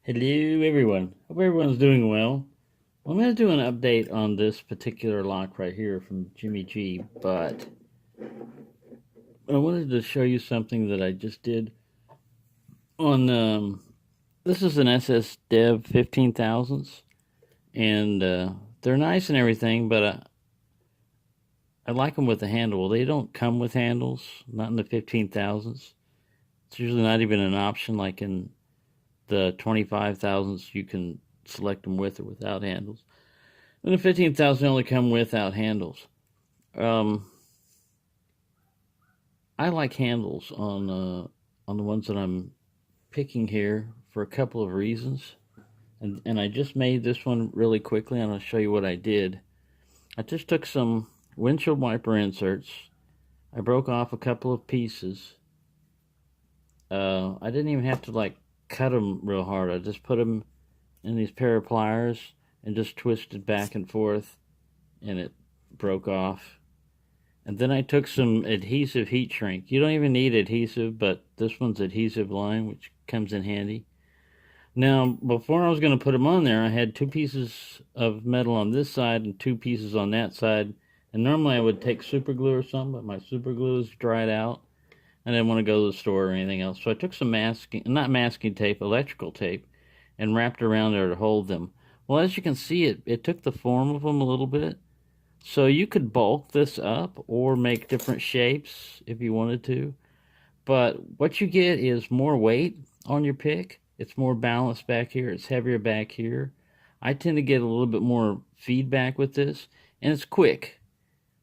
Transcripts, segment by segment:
Hello everyone. Hope everyone's doing well. I'm going to do an update on this particular lock right here from Jimmy G, but I wanted to show you something that I just did on this is an SS Dev 15,000s, and they're nice and everything, but I like them with the handle. Well, they don't come with handles, not in the 15,000s. It's usually not even an option like in the 25,000s. You can select them with or without handles. And the 15,000 only come without handles. Um, I like handles on the ones that I'm picking here for a couple of reasons. And I just made this one really quickly, and I'll show you what I did. I just took some windshield wiper inserts. I broke off a couple of pieces. I didn't even have to like cut them real hard. I just put them in these pair of pliers and just twisted back and forth, and it broke off. And then I took some adhesive heat shrink. You don't even need adhesive, but this one's adhesive line, which comes in handy. Now, before I was going to put them on there, I had two pieces of metal on this side and two pieces on that side. And normally I would take super glue or something, but my super glue is dried out. I didn't want to go to the store or anything else. So I took some not masking tape, electrical tape, and wrapped around there to hold them. Well, as you can see, it took the form of them a little bit. So you could bulk this up or make different shapes if you wanted to. But what you get is more weight on your pick. It's more balanced back here. It's heavier back here. I tend to get a little bit more feedback with this, and it's quick.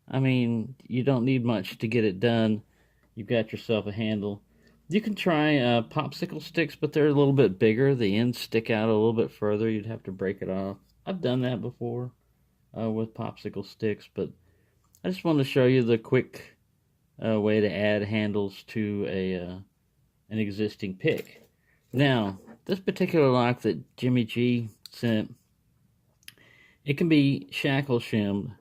I mean, you don't need much to get it done. You've got yourself a handle. You can try popsicle sticks, but they're a little bit bigger. The ends stick out a little bit further. You'd have to break it off. I've done that before with popsicle sticks, but I just wanted to show you the quick way to add handles to an existing pick. Now, this particular lock that Jimmy G sent, it can be shackle shimmed,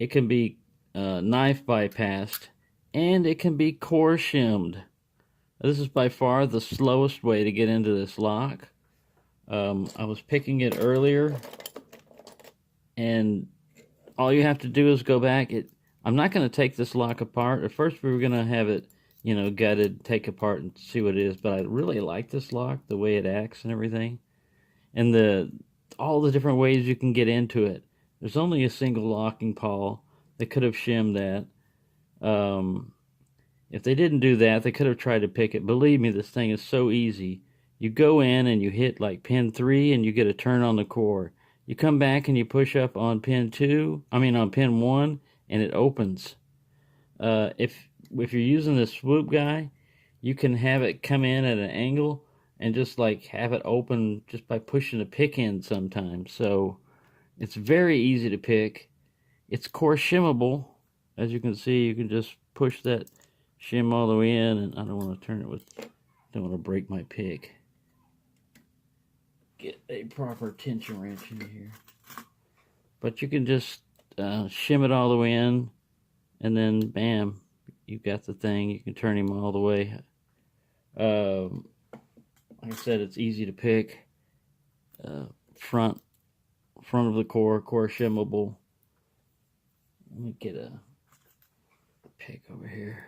it can be knife bypassed, and it can be core shimmed. This is by far the slowest way to get into this lock. I was picking it earlier, and all you have to do is go back. I'm not going to take this lock apart. At first, we were going to have it, gutted, take apart and see what it is. But I really like this lock, the way it acts and everything, and all the different ways you can get into it. There's only a single locking pawl. They could have shimmed that. If they didn't do that, they could have tried to pick it. Believe me, this thing is so easy. You go in and you hit like pin 3 and you get a turn on the core. You come back and you push up on on pin 1, and it opens. If you're using the swoop guy, you can have it come in at an angle and just like have it open just by pushing the pick in sometimes. So it's very easy to pick. It's core shimmable. As you can see, you can just push that shim all the way in, and I don't want to don't want to break my pick. Get a proper tension wrench in here. But you can just shim it all the way in, and then bam, you've got the thing. You can turn him all the way. Like I said, it's easy to pick. Uh, front of the core shimmable. Let me get a pick over here.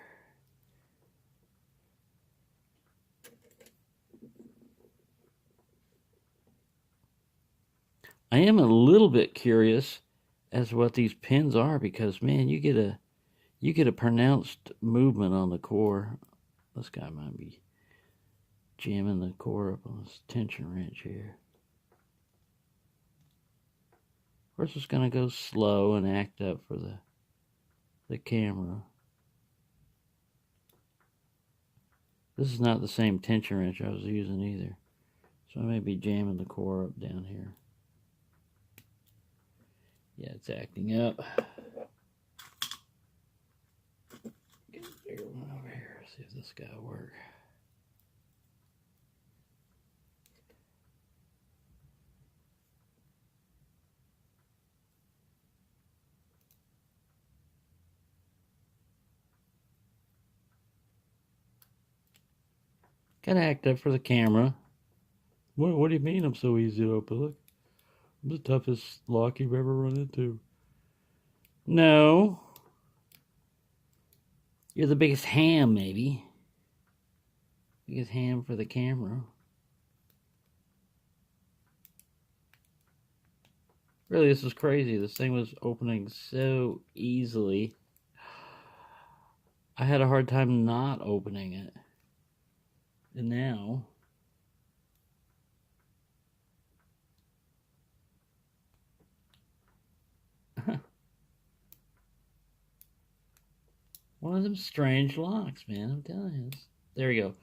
I am a little bit curious as to what these pins are, because man, you get a pronounced movement on the core. This guy might be jamming the core up on this tension wrench here. Of course, it's gonna go slow and act up for the camera. This is not the same tension wrench I was using either, so I may be jamming the core up down here. Yeah, it's acting up. Get a bigger one over here. See if this guy will work. Gotta act up for the camera. What do you mean I'm so easy to open? Look, I'm the toughest lock you've ever run into. No. You're the biggest ham, maybe. Biggest ham for the camera. Really, this is crazy. This thing was opening so easily. I had a hard time not opening it. And now... One of them strange locks, man. I'm telling you. There we go.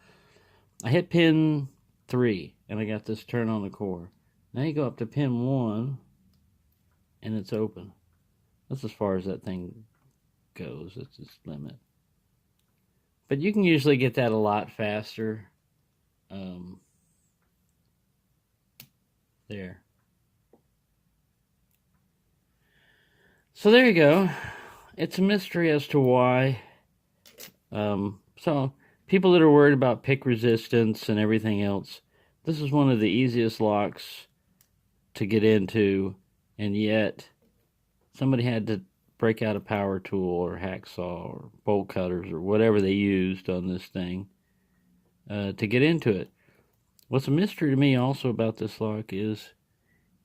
I hit pin 3, and I got this turn on the core. Now you go up to pin 1, and it's open. That's as far as that thing goes. It's its limit. But you can usually get that a lot faster. There. So there you go. It's a mystery as to why. So people that are worried about pick resistance and everything else, this is one of the easiest locks to get into, and yet somebody had to break out a power tool or hacksaw or bolt cutters or whatever they used on this thing to get into it. What's a mystery to me also about this lock is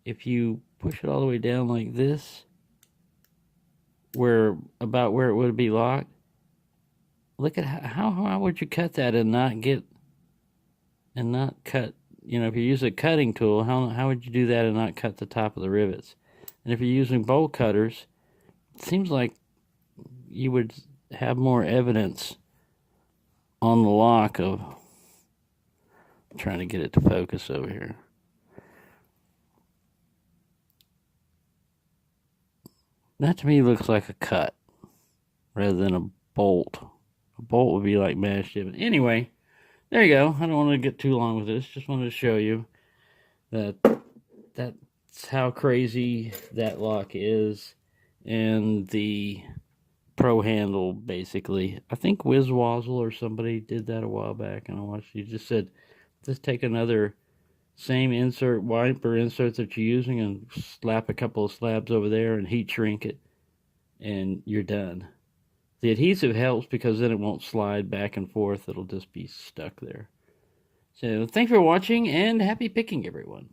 if you push it all the way down like this, about where it would be locked, look at how would you cut that and not cut, you know, if you use a cutting tool, how would you do that and not cut the top of the rivets? And if you're using bolt cutters, it seems like you would have more evidence on the lock of... I'm trying to get it to focus over here. That to me looks like a cut rather than a bolt. A bolt would be like mashed in. Anyway, there you go. I don't want to get too long with this. Just wanted to show you that that's how crazy that lock is. And the pro handle, basically. I think WizWazzle or somebody did that a while back, and I watched. You just said, just take another same insert, wiper insert that you're using, and slap a couple of slabs over there and heat shrink it, and you're done. The adhesive helps because then it won't slide back and forth. It'll just be stuck there. So thanks for watching, and happy picking, everyone.